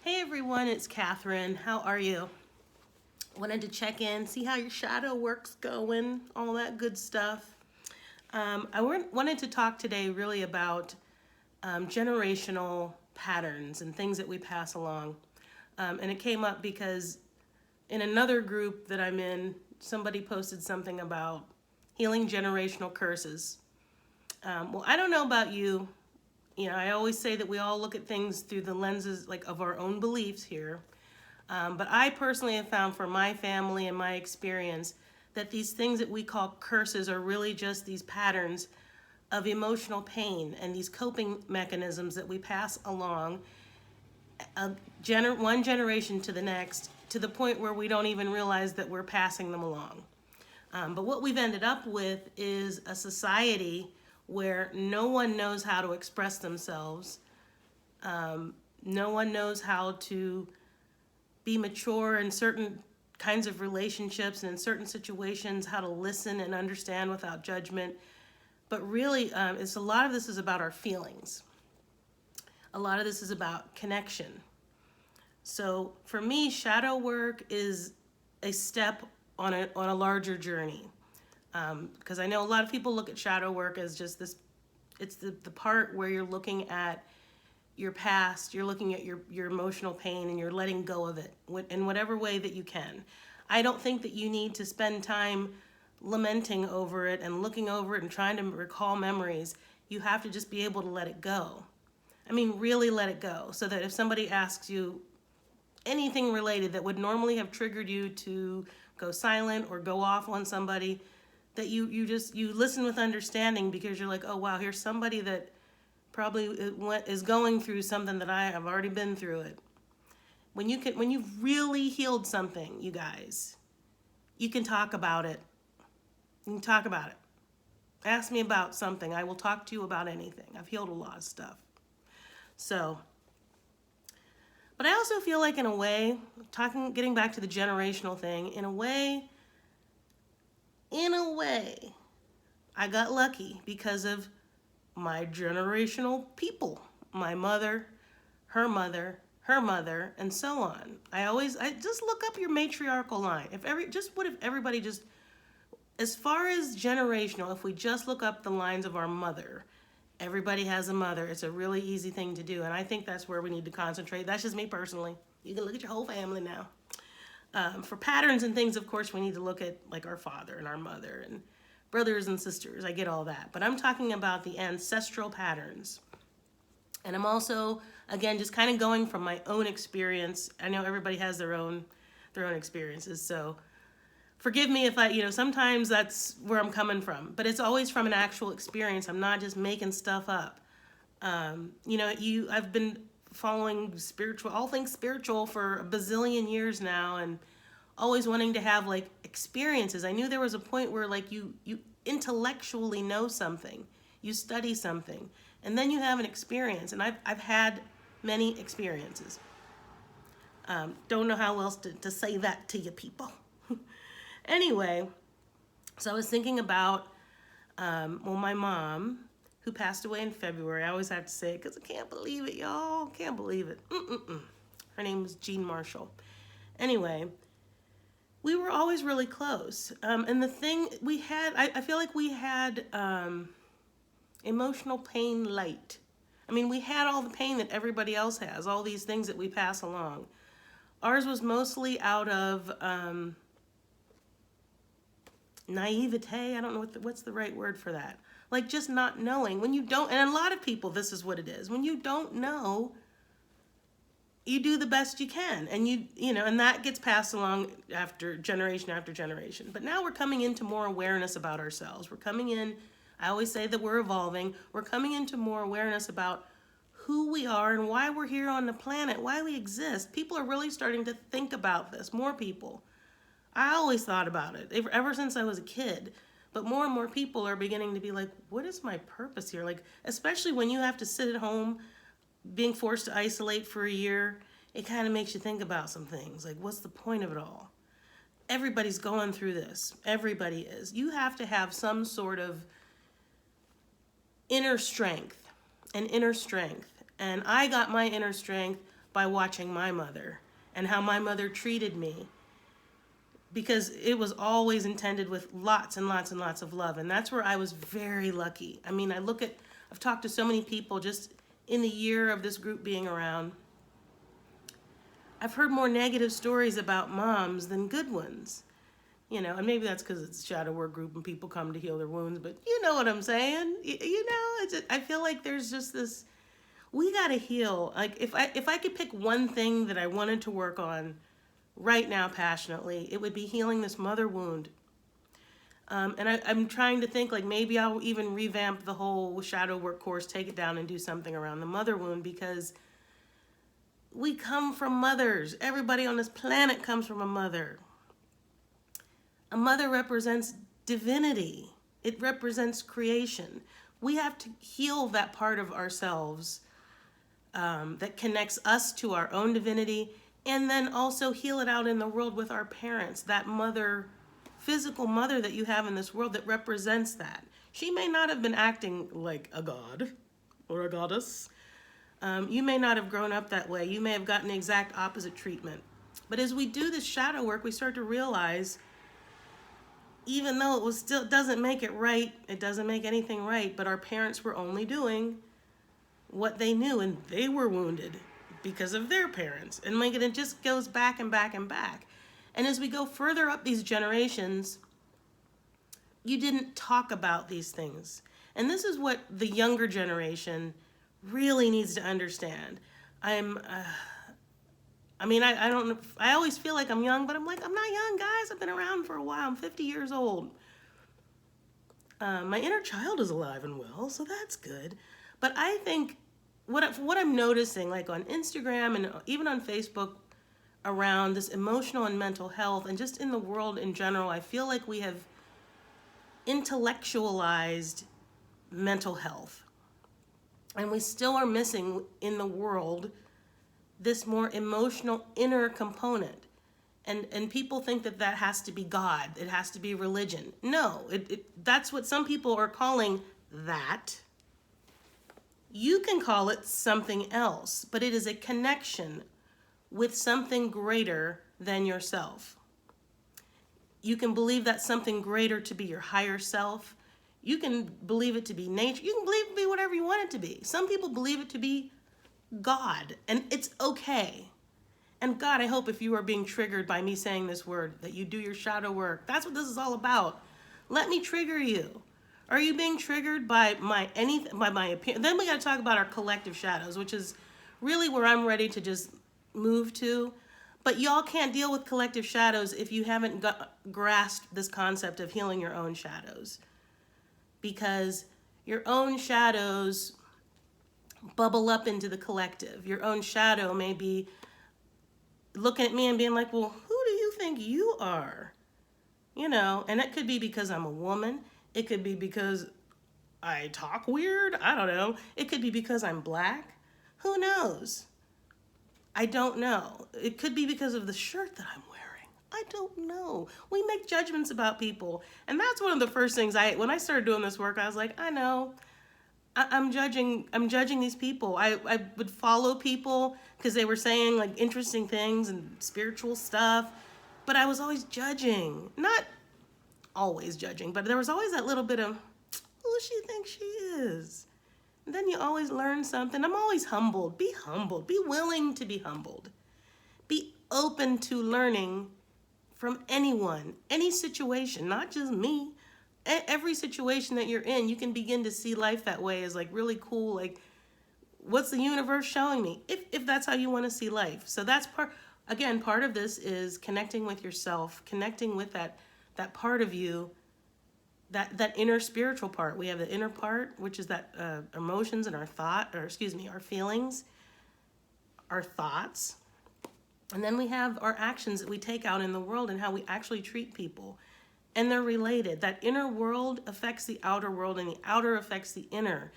Hey everyone, it's Catherine. How are you? Wanted to check in, see how your shadow work's going, all that good stuff. Wanted to talk today really about generational patterns and things that we pass along. And it came up because in another group that I'm in, somebody posted something about healing generational curses. Well, I don't know about you. I always say that we all look at things through the lenses like of our own beliefs here. But I personally have found for my family and my experience that these things that we call curses are really just these patterns of emotional pain and these coping mechanisms that we pass along one generation to the next to the point where we don't even realize that we're passing them along. But what we've ended up with is a society where no one knows how to express themselves. No one knows how to be mature in certain kinds of relationships and in certain situations, how to listen and understand without judgment. But really, it's a lot of this is about our feelings. A lot of this is about connection. So for me, shadow work is a step on a larger journey. Because I know a lot of people look at shadow work as just this, it's the part where you're looking at your past, you're looking at your emotional pain and you're letting go of it in whatever way that you can. I don't think that you need to spend time lamenting over it and looking over it and trying to recall memories. You have to just be able to let it go. I mean, really let it go so that if somebody asks you anything related that would normally have triggered you to go silent or go off on somebody, that you listen with understanding because you're like, oh wow, here's somebody that probably is going through something that I have already been through it. When you've really healed something, you guys, you can talk about it. You can talk about it. Ask me about something. I will talk to you about anything. I've healed a lot of stuff. So, but I also feel like in a way, getting back to the generational thing, in a way, I got lucky because of my generational people, my mother, her mother, her mother, and so on. I just look up your matriarchal line. What if everybody just, as far as generational, if we just look up the lines of our mother, everybody has a mother. It's a really easy thing to do, and I think that's where we need to concentrate. That's just me personally. You can look at your whole family now. For patterns and things, of course, we need to look at like our father and our mother and brothers and sisters. I get all that. But I'm talking about the ancestral patterns. And I'm also, again, just kind of going from my own experience. I know everybody has their own experiences. So forgive me if sometimes that's where I'm coming from. But it's always from an actual experience. I'm not just making stuff up. I've been following all things spiritual for a bazillion years now, and always wanting to have like experiences. I knew there was a point where like you intellectually know something, you study something, and then you have an experience. And I've had many experiences. Don't know how else to say that to you people. Anyway, so I was thinking about my mom, who passed away in February. I always have to say it because I can't believe it, y'all. Can't believe it. Her name was Jean Marshall. Anyway, we were always really close. And the thing we had, I feel like we had emotional pain light. I mean, we had all the pain that everybody else has, all these things that we pass along. Ours was mostly out of naivete. I don't know what's the right word for that. Like just not knowing. When you don't, and a lot of people, this is what it is. When you don't know, you do the best you can. And and that gets passed along after generation. But now we're coming into more awareness about ourselves. We're coming in, I always say that we're evolving. We're coming into more awareness about who we are and why we're here on the planet, why we exist. People are really starting to think about this, more people. I always thought about it ever since I was a kid. But more and more people are beginning to be like, what is my purpose here? Like, especially when you have to sit at home, being forced to isolate for a year, it kind of makes you think about some things. Like, what's the point of it all? Everybody's going through this. Everybody is. You have to have some sort of inner strength. And I got my inner strength by watching my mother and how my mother treated me, because it was always intended with lots and lots and lots of love. And that's where I was very lucky. I mean, I've talked to so many people just in the year of this group being around. I've heard more negative stories about moms than good ones. You know, and maybe that's because it's a shadow work group and people come to heal their wounds, but you know what I'm saying? I feel like there's just this, we got to heal. Like if I could pick one thing that I wanted to work on right now passionately, it would be healing this mother wound. And I'm trying to think, like, maybe I'll even revamp the whole shadow work course, take it down and do something around the mother wound, because we come from mothers. Everybody on this planet comes from a mother. A mother represents divinity. It represents creation. We have to heal that part of ourselves that connects us to our own divinity, and then also heal it out in the world with our parents, that mother, physical mother that you have in this world that represents that. She may not have been acting like a god or a goddess. You may not have grown up that way. You may have gotten the exact opposite treatment. But as we do this shadow work, we start to realize, even though it still doesn't make it right, it doesn't make anything right, but our parents were only doing what they knew, and they were wounded because of their parents. And like, it just goes back and back and back. And as we go further up these generations, you didn't talk about these things. And this is what the younger generation really needs to understand. I don't know. I always feel like I'm young, but I'm like, I'm not young, guys. I've been around for a while. I'm 50 years old. My inner child is alive and well, so that's good. But I think what I'm noticing, like on Instagram and even on Facebook, around this emotional and mental health, and just in the world in general, I feel like we have intellectualized mental health. And we still are missing in the world this more emotional inner component. And people think that has to be God. It has to be religion. No, that's what some people are calling that. You can call it something else, but it is a connection with something greater than yourself. You can believe that something greater to be your higher self. You can believe it to be nature. You can believe it to be whatever you want it to be. Some people believe it to be God, and it's okay. And God, I hope if you are being triggered by me saying this word, that you do your shadow work. That's what this is all about. Let me trigger you. Are you being triggered by my opinion? Then we got to talk about our collective shadows, which is really where I'm ready to just move to. But y'all can't deal with collective shadows if you haven't grasped this concept of healing your own shadows. Because your own shadows bubble up into the collective. Your own shadow may be looking at me and being like, well, who do you think you are? You know, and it could be because I'm a woman. It could be because I talk weird. I don't know. It could be because I'm black. Who knows? I don't know. It could be because of the shirt that I'm wearing. I don't know. We make judgments about people. And that's one of the first things when I started doing this work, I was like, I know. I'm judging these people. I would follow people because they were saying like interesting things and spiritual stuff, but I was always judging. Not always judging, but there was always that little bit of, who does she think she is? And then you always learn something. I'm always humbled. Be humbled. Be willing to be humbled. Be open to learning from anyone, any situation, not just me. Every situation that you're in, you can begin to see life that way as like really cool. Like, what's the universe showing me? If that's how you want to see life. So that's part of this is connecting with yourself, connecting with that part of you, that inner spiritual part. We have the inner part, which is that emotions and our feelings, our thoughts. And then we have our actions that we take out in the world and how we actually treat people. And they're related. That inner world affects the outer world, and the outer affects the inner.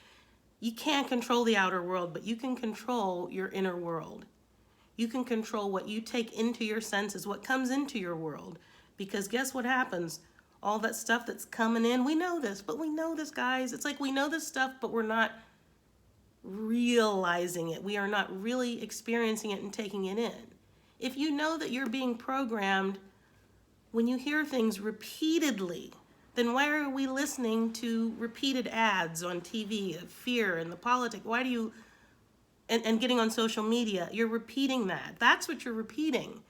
You can't control the outer world, but you can control your inner world. You can control what you take into your senses, what comes into your world. Because guess what happens? All that stuff that's coming in, we know this, guys. It's like we know this stuff, but we're not realizing it. We are not really experiencing it and taking it in. If you know that you're being programmed when you hear things repeatedly, then why are we listening to repeated ads on TV of fear and the politics? Why do you, and getting on social media, you're repeating that. That's what you're repeating.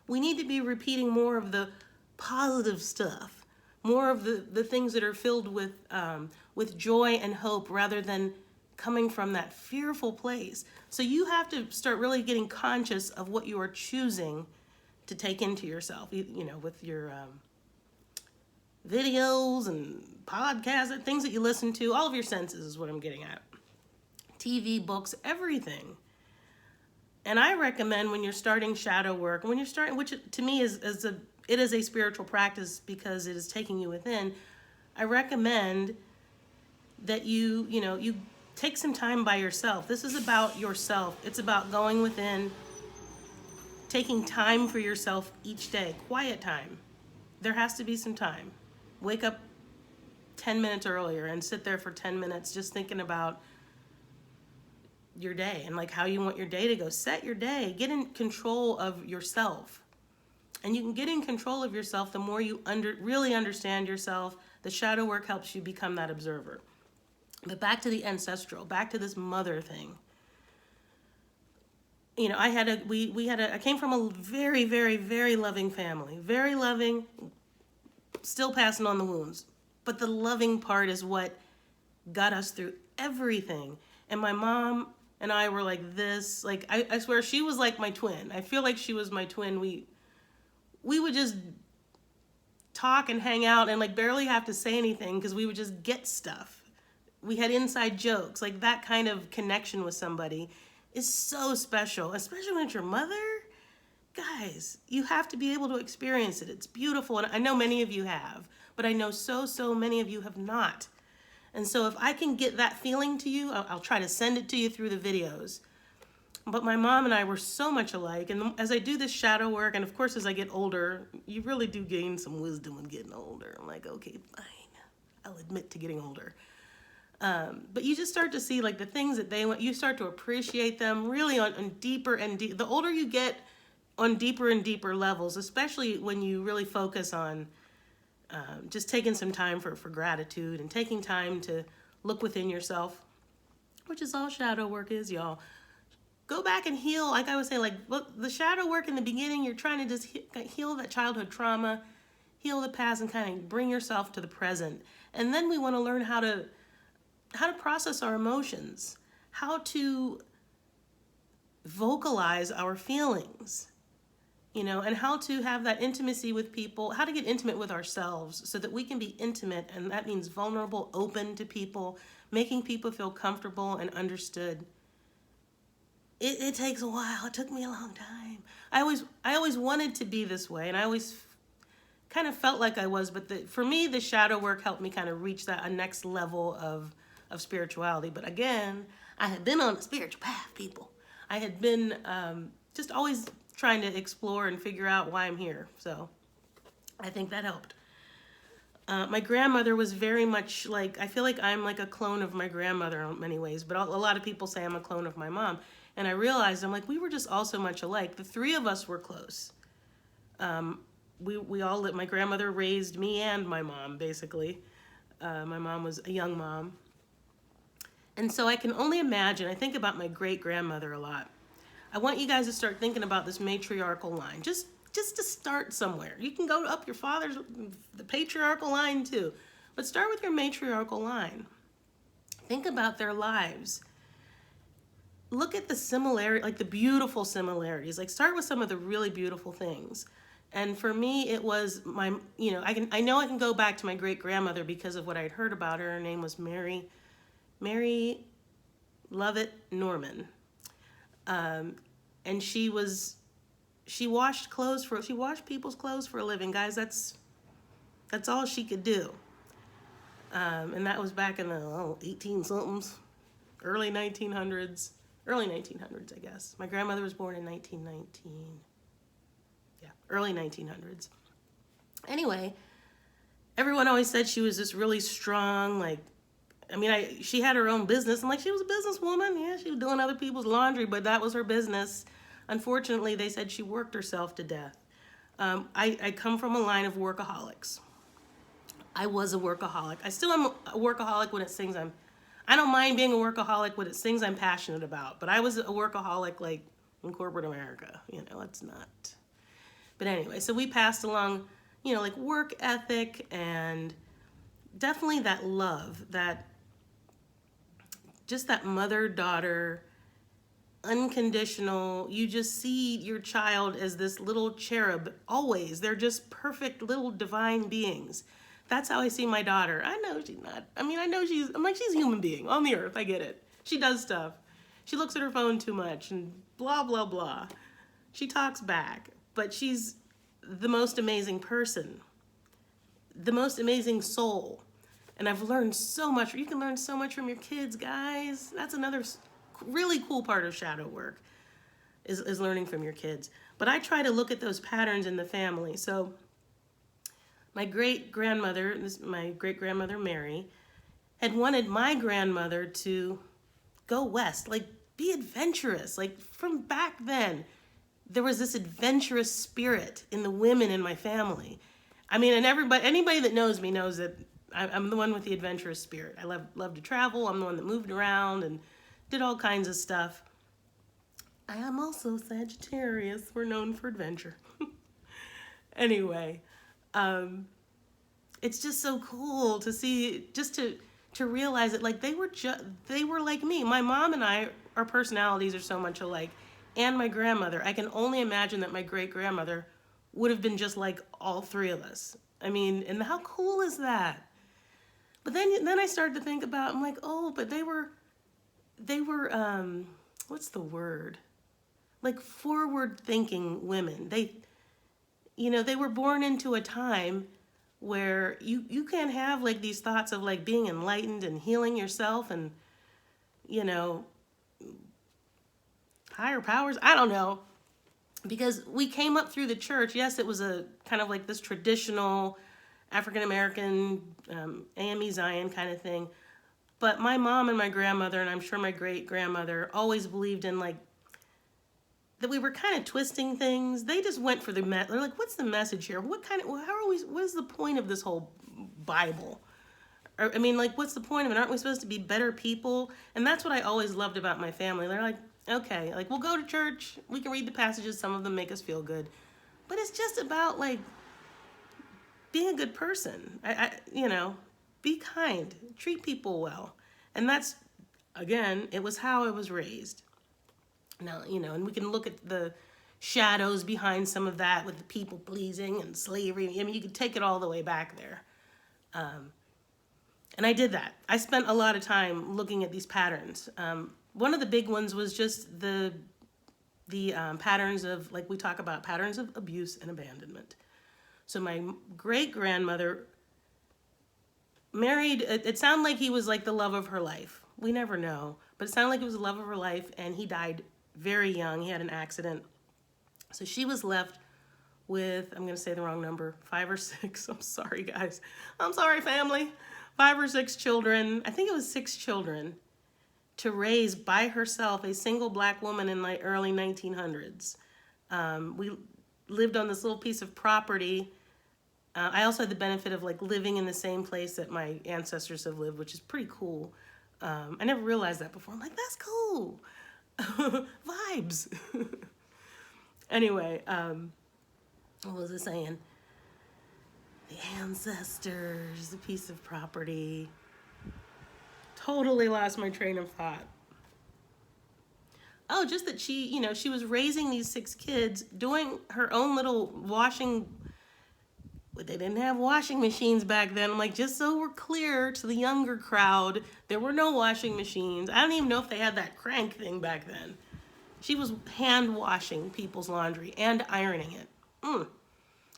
We need to be repeating more of the positive stuff, more of the things that are filled with joy and hope rather than coming from that fearful place. So you have to start really getting conscious of what you are choosing to take into yourself, you know, with your videos and podcasts and things that you listen to, all of your senses is what I'm getting at. TV, books, everything. And I recommend when you're starting shadow work, when you're starting, which to me is a spiritual practice because it is taking you within, I recommend that you take some time by yourself. This is about yourself. It's about going within, taking time for yourself each day, quiet time. There has to be some time. Wake up 10 minutes earlier and sit there for 10 minutes just thinking about your day and like how you want your day to go. Set your day. Get in control of yourself. And you can get in control of yourself the more you really understand yourself. The shadow work helps you become that observer. But back to the ancestral, back to this mother thing. You know, I came from a very, very, very loving family. Very loving, still passing on the wounds. But the loving part is what got us through everything. And my mom and I were like this. Like, I swear, she was like my twin. I feel like she was my twin. We would just talk and hang out and like barely have to say anything because we would just get stuff. We had inside jokes. Like that kind of connection with somebody is so special, especially when it's your mother. Guys, you have to be able to experience it. It's beautiful. And I know many of you have, but I know so many of you have not. And so if I can get that feeling to you, I'll try to send it to you through the videos. But my mom and I were so much alike. And as I do this shadow work, and of course, as I get older, you really do gain some wisdom when getting older. I'm like, okay, fine. I'll admit to getting older. But you just start to see like the things that they want. You start to appreciate them really on deeper and deeper. The older you get, on deeper and deeper levels, especially when you really focus on just taking some time for gratitude and taking time to look within yourself, which is all shadow work is, y'all. Go back and heal. Like I would say, like, look, the shadow work in the beginning, you're trying to just heal that childhood trauma, heal the past, and kind of bring yourself to the present. And then we want to learn how to process our emotions, how to vocalize our feelings, you know, and how to have that intimacy with people, how to get intimate with ourselves so that we can be intimate. And that means vulnerable, open to people, making people feel comfortable and understood. It takes a while. It took me a long time. I always wanted to be this way, and I always kind of felt like I was, but for me, the shadow work helped me kind of reach a next level of spirituality. But again, I had been on a spiritual path, people. I had been just always trying to explore and figure out why I'm here. So I think that helped. My grandmother was very much like, I feel like I'm like a clone of my grandmother in many ways, but a lot of people say I'm a clone of my mom. And I realized, I'm like, we were just all so much alike. The three of us were close. We all lived, my grandmother raised me and my mom, basically. My mom was a young mom. And so I can only imagine, I think about my great-grandmother a lot. I want you guys to start thinking about this matriarchal line, just to start somewhere. You can go up your father's, the patriarchal line too, but start with your matriarchal line. Think about their lives. Look at the similarity, like the beautiful similarities. Like start with some of the really beautiful things. And for me, it was my, you know, I know I can go back to my great-grandmother because of what I'd heard about her. Her name was Mary Lovett Norman. And she washed people's clothes for a living, guys. That's all she could do. And that was back in the 18-somethings, early 1900s, I guess. My grandmother was born in 1919. Yeah, early 1900s. Anyway, everyone always said she was this really strong, like, I mean, she had her own business. I'm like, she was a businesswoman. Yeah, she was doing other people's laundry, but that was her business. Unfortunately, they said she worked herself to death. I come from a line of workaholics. I was a workaholic. I still am a workaholic when it's things I don't mind being a workaholic when it's things I'm passionate about. But I was a workaholic like in corporate America. It's not. But anyway, so we passed along, like work ethic and definitely that love, just that mother-daughter, unconditional. You just see your child as this little cherub always. They're just perfect little divine beings. That's how I see my daughter. I know she's not. I mean, I'm like, she's a human being on the earth. I get it. She does stuff. She looks at her phone too much and blah, blah, blah. She talks back, but she's the most amazing person, the most amazing soul. And I've learned so much. You can learn so much from your kids, guys. That's another really cool part of shadow work is learning from your kids. But I try to look at those patterns in the family. So my great-grandmother Mary, had wanted my grandmother to go west, like be adventurous. Like from back then, there was this adventurous spirit in the women in my family. I mean, and anybody that knows me knows that I'm the one with the adventurous spirit. I love to travel. I'm the one that moved around and did all kinds of stuff. I am also Sagittarius. We're known for adventure. Anyway, it's just so cool to see, just to realize that like they were like me. My mom and I, our personalities are so much alike, and my grandmother. I can only imagine that my great-grandmother would have been just like all three of us. I mean, and how cool is that? But then I started to think about, I'm like, oh, but they were what's the word? Like forward-thinking women. They were born into a time where you can't have like these thoughts of like being enlightened and healing yourself and, higher powers. I don't know. Because we came up through the church. Yes, it was a kind of like this traditional African-American AME Zion kind of thing. But my mom and my grandmother, and I'm sure my great-grandmother, always believed in like, that we were kind of twisting things. They just went for they're like, what's the message here? What is the point of this whole Bible? Or, I mean, like, what's the point of it? Aren't we supposed to be better people? And that's what I always loved about my family. They're like, okay, like, we'll go to church. We can read the passages. Some of them make us feel good. But it's just about, like, being a good person. Be kind. Treat people well. And that's, again, it was how I was raised. Now, and we can look at the shadows behind some of that with the people pleasing and slavery. I mean, you could take it all the way back there. And I did that. I spent a lot of time looking at these patterns. One of the big ones was just the patterns of, like we talk about, patterns of abuse and abandonment. So my great-grandmother married, it sounded like he was like the love of her life. We never know. But it sounded like it was the love of her life, and he died very young. He had an accident. So she was left with, I'm going to say the wrong number, 5 or 6. I'm sorry, guys. I'm sorry, family. 5 or 6 children. I think it was 6 children to raise by herself, a single black woman in the early 1900s. We lived on this little piece of property. I also had the benefit of like living in the same place that my ancestors have lived, which is pretty cool. I never realized that before. I'm like, that's cool. Vibes. Anyway, what was I saying? The ancestors, a piece of property. Totally lost my train of thought. Oh, just that she was raising these 6 kids, doing her own little washing. They didn't have washing machines back then. I'm like, just so we're clear to the younger crowd, there were no washing machines. I don't even know if they had that crank thing back then. She was hand washing people's laundry and ironing it.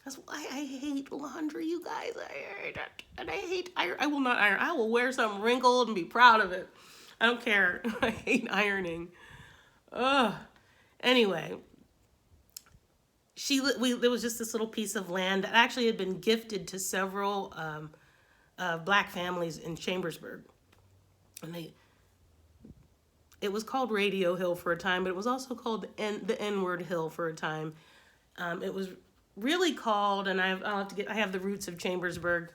That's why I hate laundry, you guys. I hate it. And I hate iron. I will not iron. I will wear something wrinkled and be proud of it. I don't care. I hate ironing. Ugh. Anyway, there was just this little piece of land that actually had been gifted to several black families in Chambersburg. And it was called Radio Hill for a time, but it was also called the N-word Hill for a time. It was really called, and I have the roots of Chambersburg,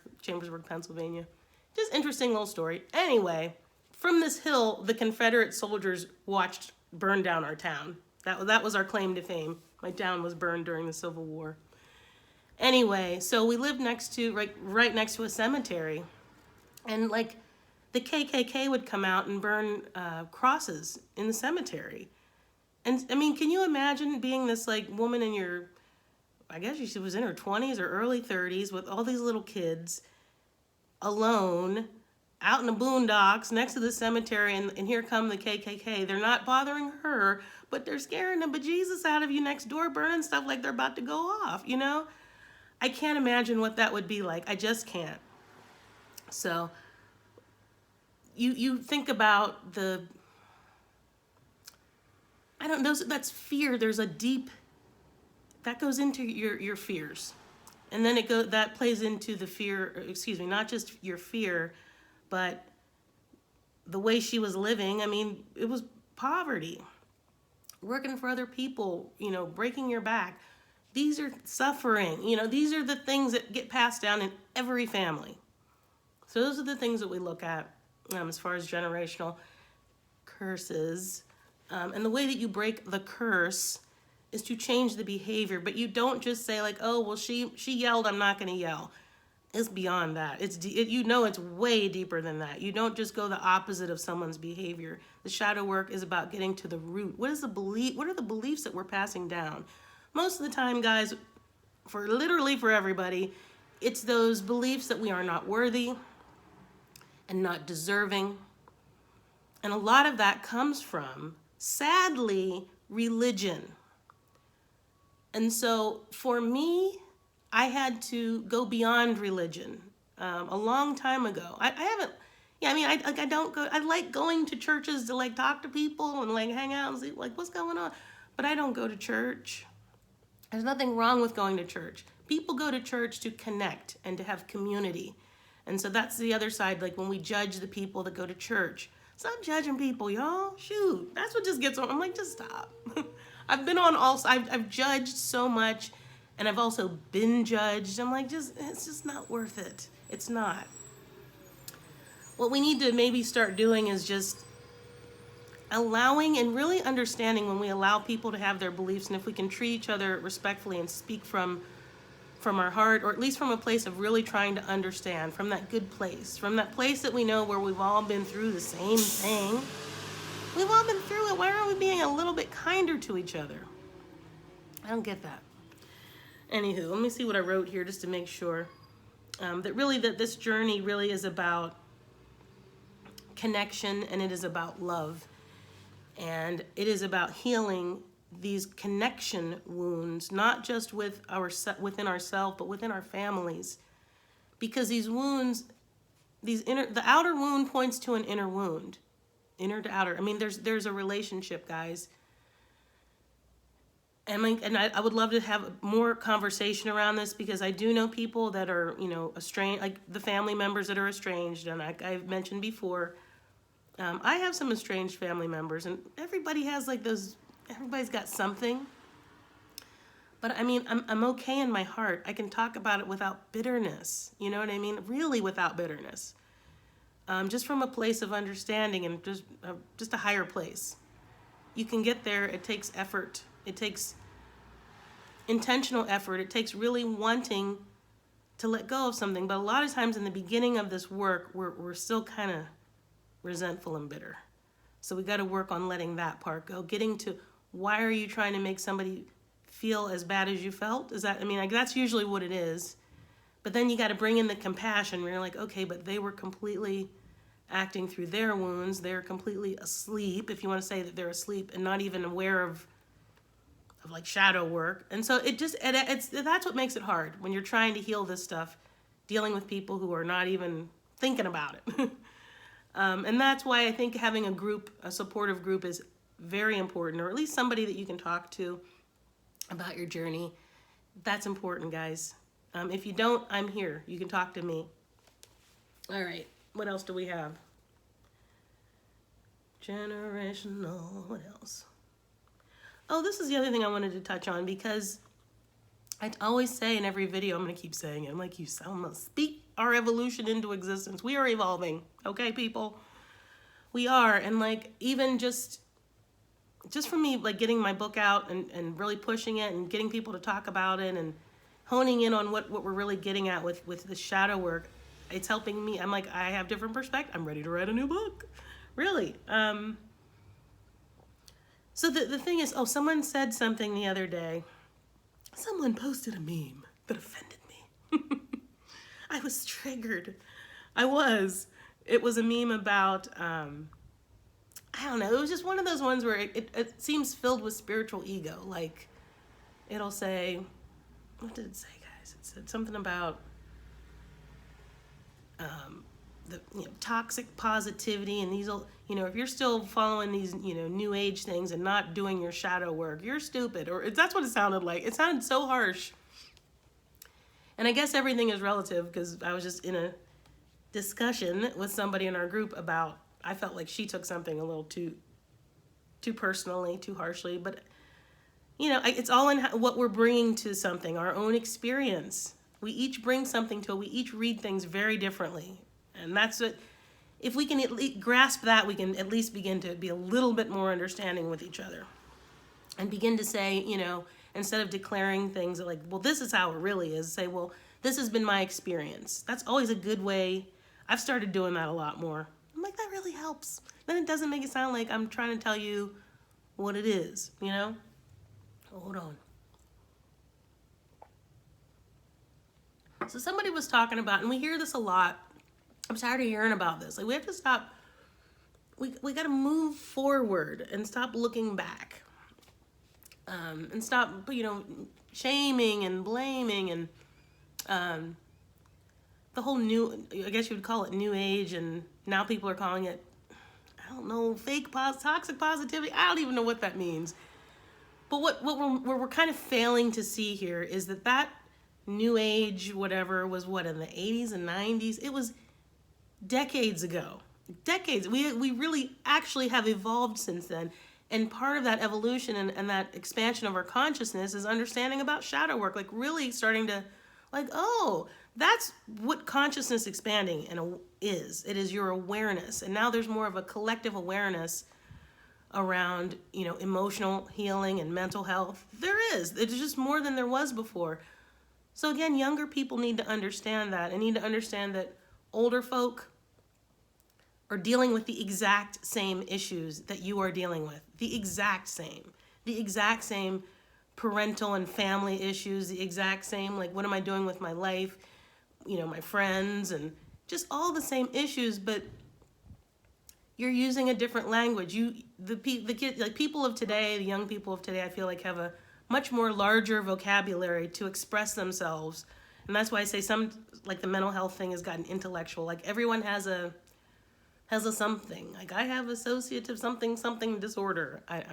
Pennsylvania. Just interesting little story. Anyway, from this hill, the Confederate soldiers watched burn down our town. That was our claim to fame. My town was burned during the Civil War. Anyway, so we lived right next to a cemetery, and like the KKK would come out and burn crosses in the cemetery. And I mean, can you imagine being this like woman in your, I guess she was in her 20s or early 30s with all these little kids, alone, out in the boondocks next to the cemetery, and here come the KKK. They're not bothering her, but they're scaring the bejesus out of you next door, burning stuff like they're about to go off, you know? I can't imagine what that would be like. I just can't. So you think about that's fear. There's a deep, that goes into your fears. And then that plays into the fear, not just your fear, but the way she was living. I mean, it was poverty, working for other people, breaking your back. These are suffering, these are the things that get passed down in every family. So those are the things that we look at as far as generational curses. And the way that you break the curse is to change the behavior, but you don't just say like, oh, well, she yelled, I'm not going to yell. It's beyond that. It's way deeper than that. You don't just go the opposite of someone's behavior. The shadow work is about getting to the root. What are the beliefs that we're passing down? Most of the time, guys, for everybody, it's those beliefs that we are not worthy and not deserving. And a lot of that comes from, sadly, religion. And so for me, I had to go beyond religion a long time ago. I like going to churches to like talk to people and like hang out and see like what's going on. But I don't go to church. There's nothing wrong with going to church. People go to church to connect and to have community. And so that's the other side, like when we judge the people that go to church. Stop judging people, y'all. Shoot, that's what just gets on. I'm like, just stop. I've been on I've judged so much, and I've also been judged. I'm like, it's just not worth it. It's not. What we need to maybe start doing is just allowing and really understanding when we allow people to have their beliefs, and if we can treat each other respectfully and speak from our heart, or at least from a place of really trying to understand, from that good place, from that place that we know where we've all been through the same thing. We've all been through it. Why aren't we being a little bit kinder to each other? I don't get that. Anywho, let me see what I wrote here just to make sure that this journey really is about connection, and it is about love, and it is about healing these connection wounds, not just within ourselves, but within our families, because these wounds, the outer wound points to an inner wound, inner to outer. I mean, there's a relationship, guys. And I would love to have more conversation around this, because I do know people that are, estranged, like the family members that are estranged. And like I've mentioned before, I have some estranged family members, and everybody has like everybody's got something. But I mean, I'm okay in my heart. I can talk about it without bitterness. You know what I mean? Really without bitterness. Just from a place of understanding and just a higher place. You can get there. It takes effort. It takes intentional effort. It takes really wanting to let go of something. But a lot of times in the beginning of this work, we're still kind of resentful and bitter. So we got to work on letting that part go. Getting to, why are you trying to make somebody feel as bad as you felt? That's usually what it is. But then you got to bring in the compassion where you're like, okay, but they were completely acting through their wounds. They're completely asleep, if you want to say that they're asleep, and not even aware of like shadow work. And so that's what makes it hard when you're trying to heal this stuff, dealing with people who are not even thinking about it. And that's why I think having a supportive group is very important, or at least somebody that you can talk to about your journey. That's important, guys. If you don't, I'm here. You can talk to me. All right. What else do we have? Generational, what else? Oh, this is the other thing I wanted to touch on, because I always say in every video, I'm going to keep saying it, I'm like, I'm going to speak our evolution into existence. We are evolving, okay, people? We are. And like, even just for me, like getting my book out and really pushing it and getting people to talk about it and honing in on what we're really getting at with the shadow work, it's helping me. I'm like, I have different perspective. I'm ready to write a new book. Really. So the thing is, someone said something the other day. Someone posted a meme that offended me. I was triggered. It was a meme about, I don't know. It was just one of those ones where it seems filled with spiritual ego. Like, it'll say, what did it say, guys? It said something about the toxic positivity, and these, if you're still following these, new age things and not doing your shadow work, you're stupid. Or that's what it sounded like. It sounded so harsh. And I guess everything is relative, because I was just in a discussion with somebody in our group about, I felt like she took something a little too personally, too harshly, but it's all in what we're bringing to something, our own experience. We each bring something to it. We each read things very differently. And that's what, if we can at least grasp that, we can at least begin to be a little bit more understanding with each other and begin to say, instead of declaring things like, well, this is how it really is, say, well, this has been my experience. That's always a good way. I've started doing that a lot more. I'm like, that really helps. Then it doesn't make it sound like I'm trying to tell you what it is, Hold on. So somebody was talking about, and we hear this a lot. I'm tired of hearing about this. Like, we have to stop. We got to move forward and stop looking back. And stop, shaming and blaming and the whole I guess you would call it new age, and now people are calling it, I don't know, toxic positivity. I don't even know what that means. But what we're kind of failing to see here is that new age, whatever, was in the 80s and 90s. It was decades ago. Decades. We really actually have evolved since then. And part of that evolution and that expansion of our consciousness is understanding about shadow work, like really starting to, like, oh, that's what consciousness expanding is. It is your awareness. And now there's more of a collective awareness around, emotional healing and mental health. It's just more than there was before. So again, younger people need to understand that, and need to understand that older folk are dealing with the exact same issues that you are dealing with. The exact same parental and family issues, the exact same, like, what am I doing with my life? My friends, and just all the same issues, but you're using a different language. The kids, like, people of today, the young people of today, I feel like have a much more larger vocabulary to express themselves. And that's why I say like the mental health thing has gotten intellectual. Like, everyone has a something. Like, I have associative something disorder. I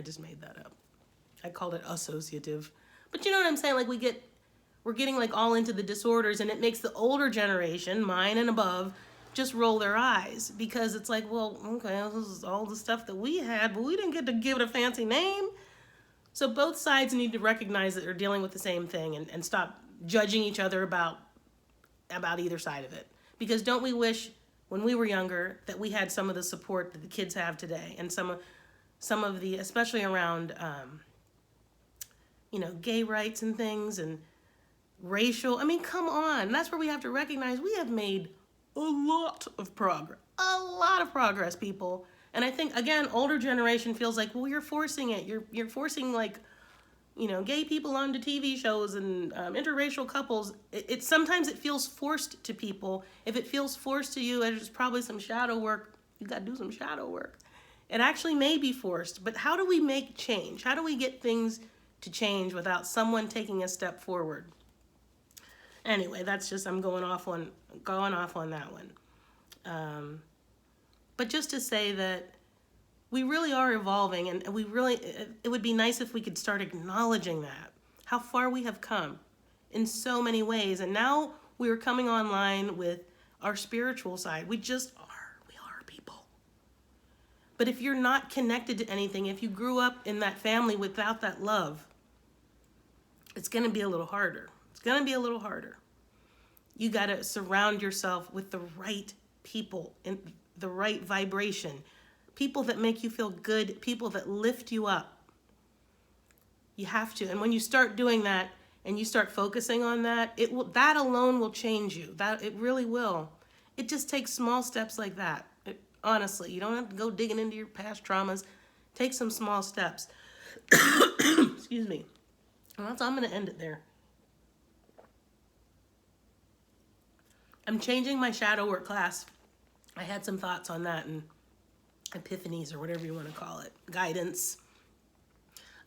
just made that up. I called it associative. But you know what I'm saying? Like, we're getting like all into the disorders, and it makes the older generation, mine and above, just roll their eyes, because it's like, well, okay, this is all the stuff that we had, but we didn't get to give it a fancy name. So both sides need to recognize that they're dealing with the same thing, and stop judging each other about either side of it. Because don't we wish when we were younger that we had some of the support that the kids have today, and some of the, especially around gay rights and things, and racial, come on. That's where we have to recognize we have made a lot of progress, people. And I think, again, older generation feels like, well, you're forcing it. You're forcing, like, gay people onto TV shows and interracial couples. Sometimes it feels forced to people. If it feels forced to you, there's probably some shadow work. You got to do some shadow work. It actually may be forced, but how do we make change? How do we get things to change without someone taking a step forward? Anyway, that's just, I'm going off on that one. But just to say that we really are evolving, and it would be nice if we could start acknowledging that, how far we have come in so many ways. And now we are coming online with our spiritual side. We are people. But if you're not connected to anything, if you grew up in that family without that love, it's going to be a little harder. It's going to be a little harder. You got to surround yourself with the right people and the right vibration. People that make you feel good, people that lift you up. You have to. And when you start doing that and you start focusing on that, that alone will change you. That it really will. It just takes small steps like that. Honestly, you don't have to go digging into your past traumas. Take some small steps. Excuse me. Well, I'm going to end it there. I'm changing my shadow work class. I had some thoughts on that and epiphanies or whatever you want to call it. Guidance.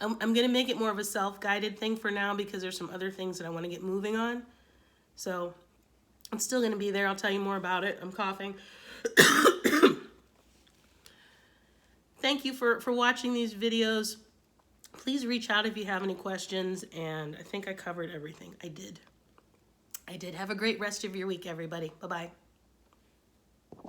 I'm going to make it more of a self-guided thing for now because there's some other things that I want to get moving on. So it's still going to be there. I'll tell you more about it. I'm coughing. Thank you for watching these videos. Please reach out if you have any questions. And I think I covered everything. I did. Have a great rest of your week, everybody. Bye-bye.